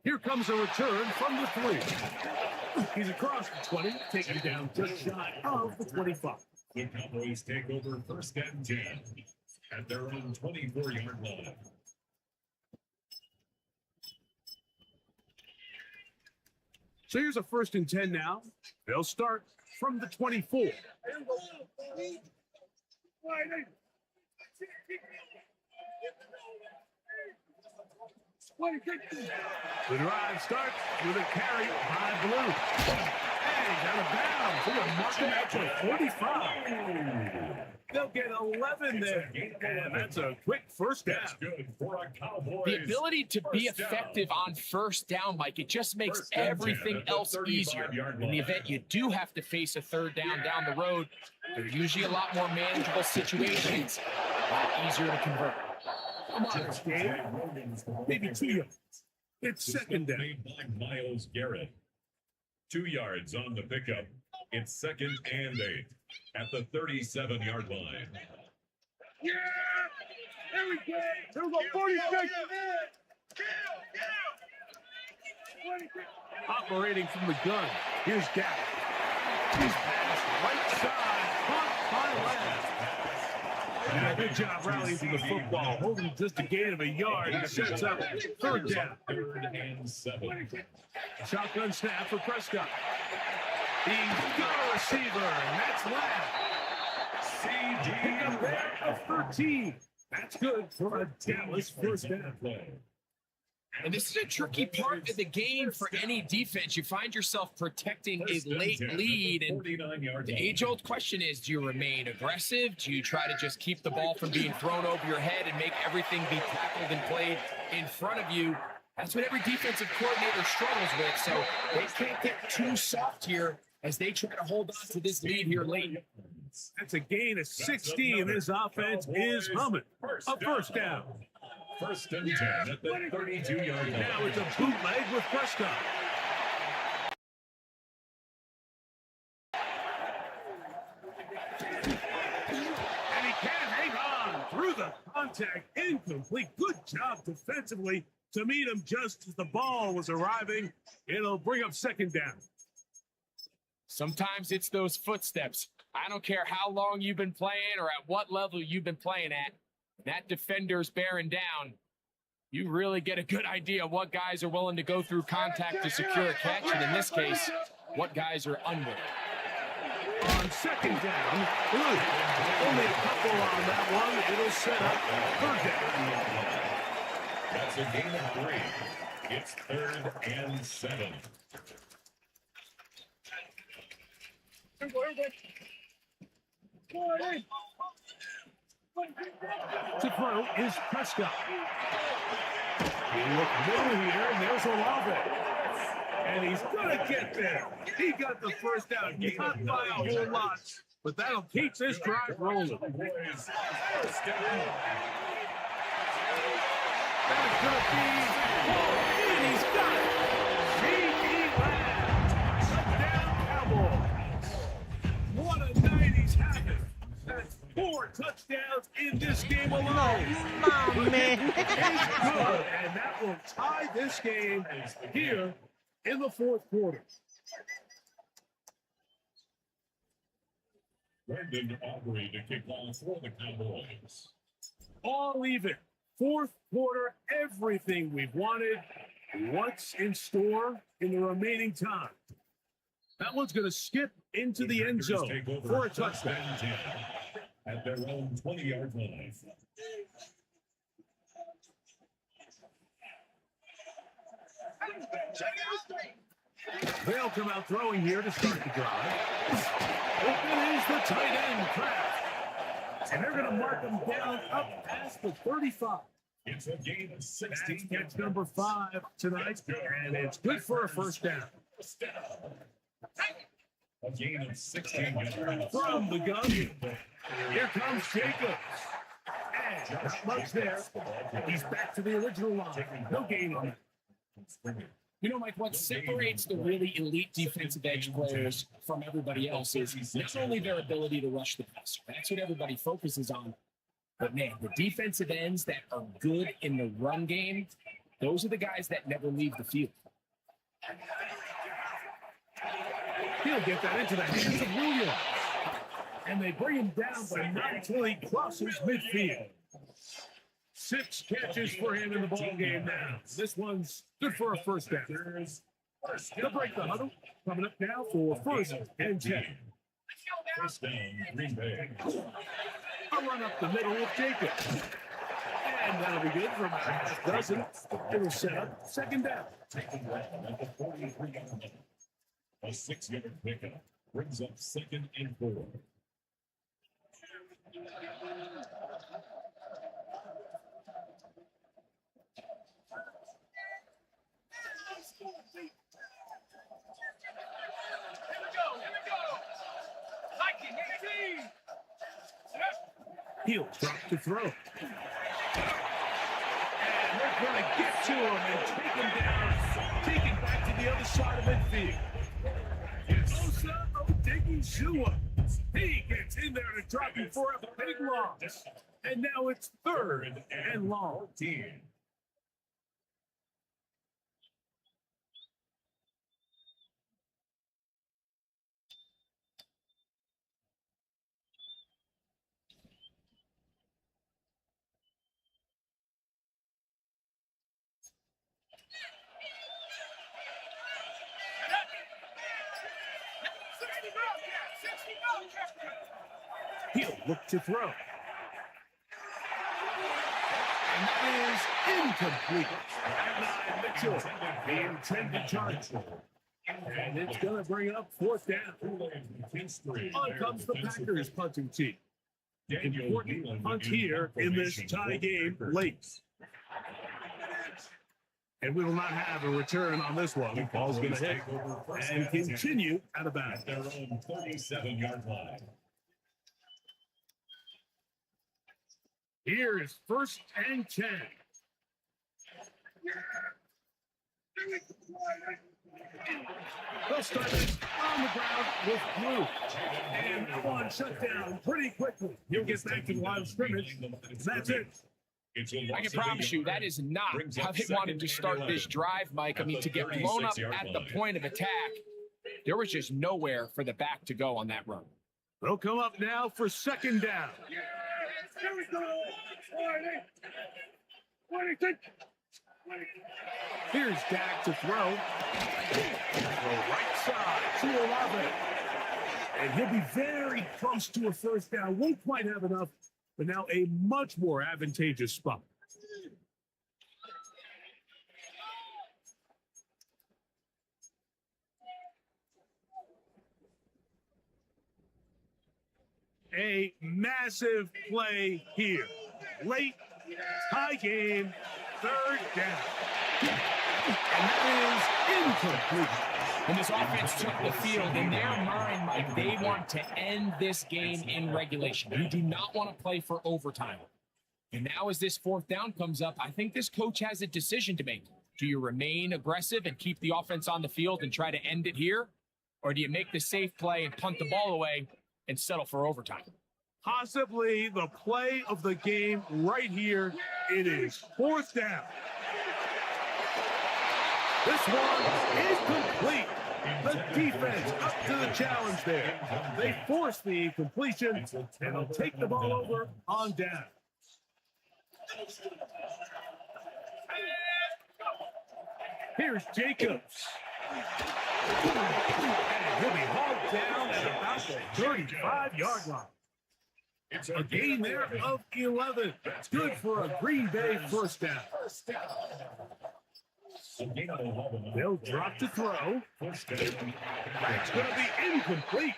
S1: Here comes a return from the 3. He's across the 20, taking down just shy of the 25.
S3: The Cowboys take over first and 10 at their own 24-yard line.
S1: So here's a first and 10 now. They'll start from the 24. The drive starts with a carry by Blue. Hey, out of bounds. They're going to mark him out to 45. They'll get 11 there. And that's a quick first down.
S3: Good for a Cowboys.
S2: The ability to be effective on first down, Mike, it just makes everything else easier. In the event you do have to face a third down the road, they're usually a lot more manageable situations, a lot easier to convert.
S1: Come on, Gabe. Maybe 2 yards. It's second down.
S3: Made by Myles Garrett. 2 yards on the pickup. It's 2nd and 8 at the 37-yard line.
S4: Yeah! There we go! There we go, 46!
S1: Operating from the gun. Here's Dak. He's passed right side. Caught by left. Yeah, good job rallying to the football. Holding just a gain of a yard. He sets up third down.
S3: 3rd and 7.
S1: Shotgun snap for Prescott. He's got a receiver, and that's left. Pick up there of 13. That's good for a Dallas first down play.
S2: And this is a tricky part of the game for any defense. You find yourself protecting a late lead, and the age-old question is, do you remain aggressive? Do you try to just keep the ball from being thrown over your head and make everything be tackled and played in front of you? That's what every defensive coordinator struggles with, so they can't get too soft here as they try to hold on to this lead here late.
S1: That's a gain of 60, and this offense is humming. A first down.
S3: 1st and 10 at the 32-yard line.
S1: Now it's a bootleg with Prescott. And he can't hang on through the contact. Incomplete. Good job defensively to meet him just as the ball was arriving. It'll bring up second down.
S2: Sometimes it's those footsteps. I don't care how long you've been playing or at what level you've been playing at. That defender's bearing down. You really get a good idea of what guys are willing to go through contact to secure a catch, and in this case, what guys are unwilling.
S1: On second down, good. Only a couple on that one. It'll set up third down.
S3: That's a gain of 3. It's 3rd and 7.
S1: To throw is Prescott. He looked middle here, and there's Olave. And he's going to get there. He got the first down. Not by a whole lot, but that'll keep this drive rolling.
S3: First down.
S1: That's going to be, and he's got it. C.E. Lamb. Touchdown, Cowboys. What a night he's having. That's 4 touchdowns in this game alone.
S5: Mom, man.
S1: He's good, and that will tie this game here in the fourth quarter.
S3: Brendan Aubrey to kick off for the Cowboys.
S1: All even. Fourth quarter, everything we've wanted. What's in store in the remaining time? That one's going to skip into the end zone for a touchdown.
S3: At their own 20-yard line.
S1: They'll come out throwing here to start the drive. Open is the tight end, Kraft. And they're going to mark them down up past the 35.
S3: It's a gain of 16.
S1: That's number 5 tonight, and it's good for a first down.
S3: A gain of 16 yards.
S1: From the gun, here comes Jacobs. And not much there. He's back to the original line. No gain on it.
S2: You know, Mike, what separates the really elite defensive edge players from everybody else is not only their ability to rush the passer. That's what everybody focuses on. But, man, the defensive ends that are good in the run game, those are the guys that never leave the field.
S1: He'll get that into the hands of Williams. And they bring him down, but not until he crosses midfield. 6 catches for him in the ball game now. This one's good for a first down. They'll break the huddle. Coming up now for first and 10.
S3: First down, Green Bay.
S1: A run up the middle with Jacobs. And And that'll be good for about half dozen. It'll set up second down.
S3: Taking that at the 43-yard line. A 6-yard pickup brings up 2nd and 4.
S1: He'll drop to throw. And they're going to get to him and take him down, take it back to the other side of midfield. Osa Odigizua. He gets in there to drop him for a big loss. And now it's 3rd and long.
S3: 10.
S1: He'll look to throw. And that is incomplete. And Mitchell, the intended target. And it's going to bring up 4th down. On comes the Packers punting team. Important punt here in this tie game late. And we will not have a return on this one. Ball's going to hit and continue out of bounds.
S3: Their own 37-yard line.
S1: Here is 1st and 10. They'll start this on the ground with Blue. And one shut down pretty quickly. He'll get back to the line of scrimmage. That's it.
S2: I can promise you that is not how they wanted to start this drive, Mike. I mean, to get blown up at the point of attack, there was just nowhere for the back to go on that run.
S1: They'll come up now for 2nd down.
S4: Here we go. 26.
S1: Here's Dak to throw. The right side to Olave. And he'll be very close to a 1st down. Won't quite have enough, but now a much more advantageous spot. A massive play here. Late, tie game, 3rd down. And that is incomplete.
S2: When this offense took the field, in their mind, Mike, they want to end this game in regulation. You do not want to play for overtime. And now as this 4th down comes up, I think this coach has a decision to make. Do you remain aggressive and keep the offense on the field and try to end it here? Or do you make the safe play and punt the ball away and settle for overtime?
S1: Possibly the play of the game right here. It is 4th down. This one is complete. The defense up to the challenge there. They force the incompletion, and they'll take the ball over on down. Here's Jacobs. And he'll be hauled down at about the 35-yard line. A gain there of 11. Good for a Green Bay 1st down. They'll drop to throw. That's going to be incomplete.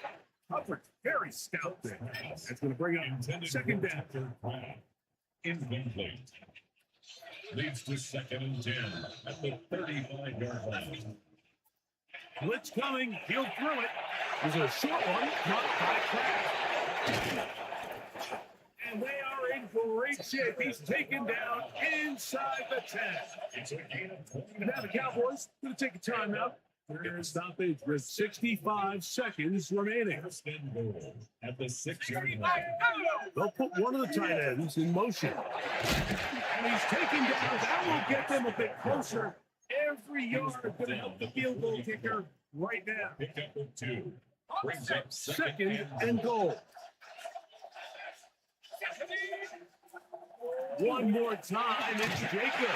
S1: Hubbard, very stout there. That's going to bring up 2nd down.
S3: Incomplete. Leads to 2nd and 10 at the 35-yard line.
S1: Blitz coming. He'll throw it. There's a short one. Caught by Kraft. And they are in great shape. He's taken down inside the 10. Now the Cowboys going to take a timeout. They're in stoppage with 65 seconds remaining.
S3: At the 6-yard line.
S1: They'll put one of the tight ends in motion. And he's taken down. That will get them a bit closer. Every yard is going to help the field goal kicker right now.
S3: Pick up with 2. Brings up
S1: 2nd and goal. One more time, it's Jacobs.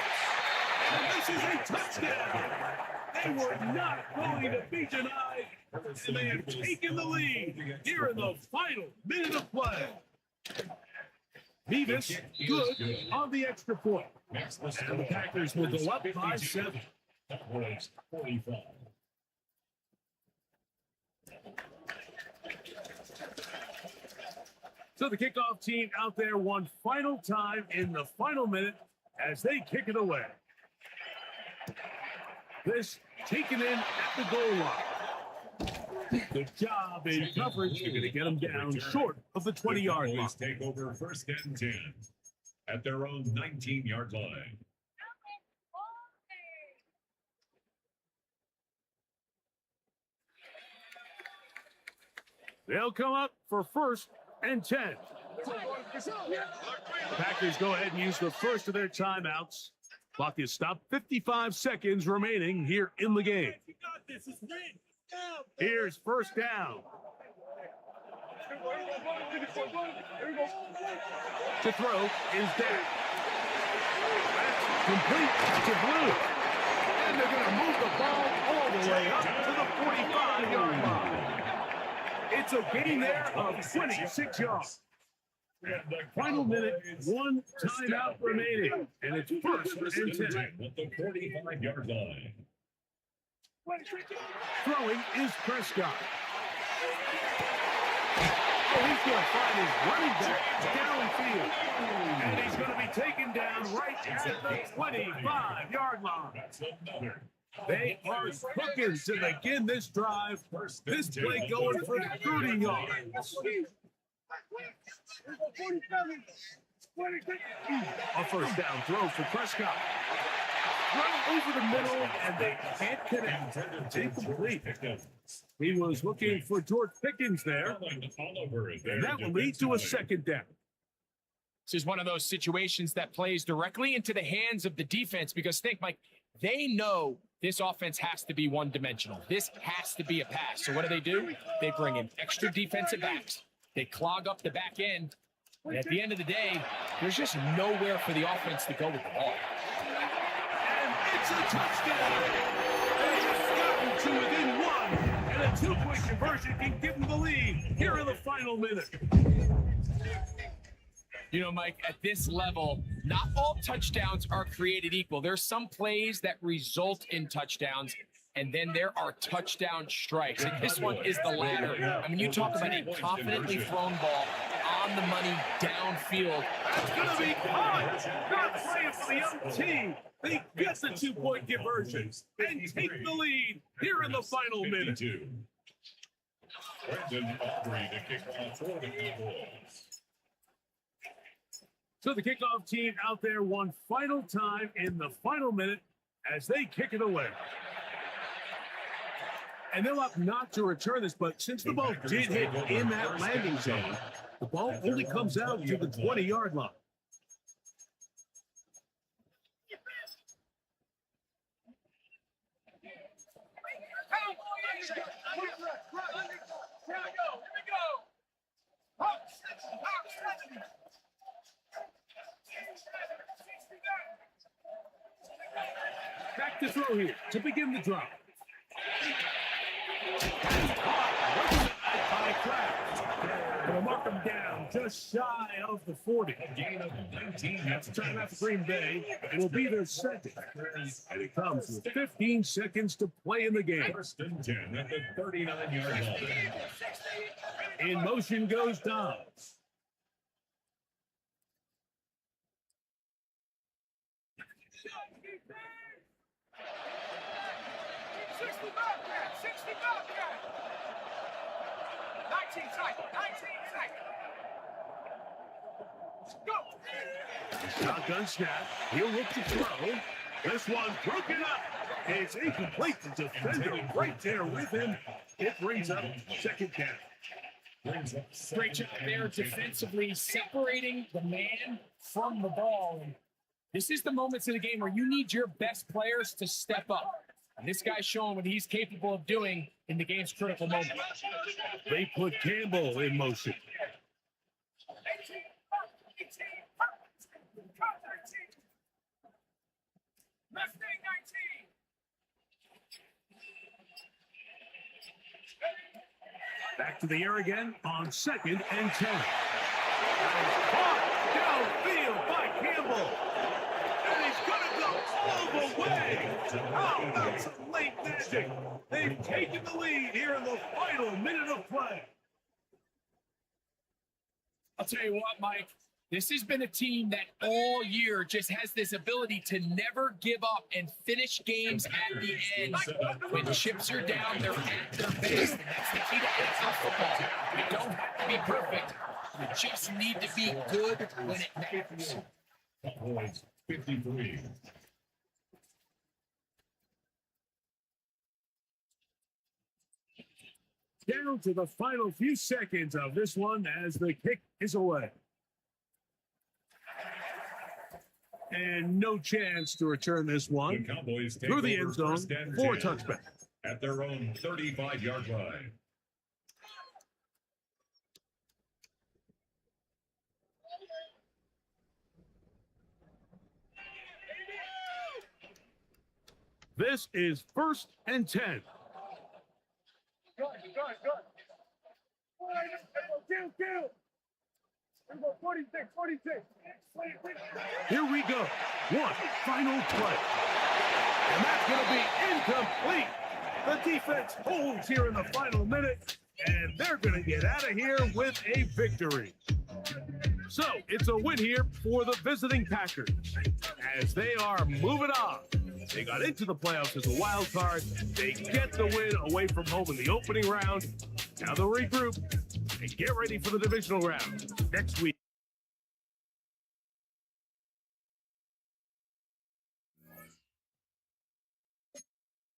S1: And this is a touchdown. They were not going to be denied. And they have taken the lead here in the final minute of play. Beavis, good on the extra point. And the Packers will go up by 7.
S3: That was 45.
S1: So the kickoff team out there one final time in the final minute as they kick it away. This taken in at the goal line. Good job in coverage. You're going to get them down short of the 20-yard line.
S3: Cowboys take over first and 10 at their own 19-yard line.
S1: They'll come up for first and 10. Packers go ahead and use the first of their timeouts. Clock is stopped. 55 seconds remaining here in the game. Here's first down. To throw is down. That's complete to Blue. And they're going to move the ball all the way up to the 45-yard line. It's a gain there of 26 yards. Final minute, one timeout remaining, and it's first and 10.
S3: At the 45-yard line.
S1: Throwing is Prescott. Oh, he's going to find his running back downfield. And he's going to be taken down right at the 25-yard line.
S3: That's another.
S1: They are cooking to begin this drive. This play going for 30 yards. A first down throw for Prescott. Run over the middle, and they can't connect. Incomplete. He was looking for George Pickens there. And that will lead to a second down.
S2: This is one of those situations that plays directly into the hands of the defense because think, Mike, they know this offense has to be one-dimensional. This has to be a pass. So what do? They bring in extra defensive backs. They clog up the back end. And at the end of the day, there's just nowhere for the offense to go with the ball.
S1: And it's a touchdown. They just got to within one. And a two-point conversion can give them the lead here in the final minute.
S2: You know, Mike, at this level, not all touchdowns are created equal. There's some plays that result in touchdowns, and then there are touchdown strikes. And this one is the latter. I mean, you talk about a confidently thrown ball on the money downfield.
S1: It's going to be caught. Not playing for the other team. They get the two-point conversion and take the lead here in the final minute.
S3: Brendan Aubrey to kick off for the Cowboys.
S1: So the kickoff team out there one final time in the final minute as they kick it away. And they'll opt not to return this, but since the ball did hit in that landing zone, the ball only comes out to the 20-yard line. Back to throw here to begin the drop. Gonna mark them down just shy of the 40.
S3: A gain of 19.
S1: That's a timeout for Green Bay. It will be their second. And it comes with 15 seconds to play in the game.
S3: First and 10 at the 39-yard line.
S1: In motion goes Dobbs. Shotgun snap. He'll look to throw. This one broken up. It's incomplete. The defender right there with him. It brings up second down.
S2: Great job there defensively separating the man from the ball. And this is the moments in the game where you need your best players to step up. And this guy's showing what he's capable of doing in the game's critical moment.
S1: They put Campbell in motion. Back to the air again on second and 10. Caught downfield by Campbell. And he's going to go all the way. How about some late magic? They've taken the lead here in the final minute of play.
S2: I'll tell you what, Mike, this has been a team that all year just has this ability to never give up and finish games at the end. When chips are down, they're at their best, and that's the key to NFL football. You don't have to be perfect. You just need to be good when it matters.
S3: Cowboys 53.
S1: Down to the final few seconds of this one as the kick is away. And no chance to return this
S3: The
S1: one
S3: Cowboys take
S1: through the
S3: over
S1: end zone
S3: first and
S1: for a
S3: 10
S1: touchback.
S3: at their own 35-yard line.
S1: This is 1st and 10.
S4: Good. Kill. We go 46.
S1: Here we go. One final play. And that's going to be incomplete. The defense holds here in the final minute, and they're going to get out of here with a victory. So it's a win here for the visiting Packers as they are moving on. They got into the playoffs as a wild card. They get the win away from home in the opening round. Now they'll regroup and get ready for the divisional round next week.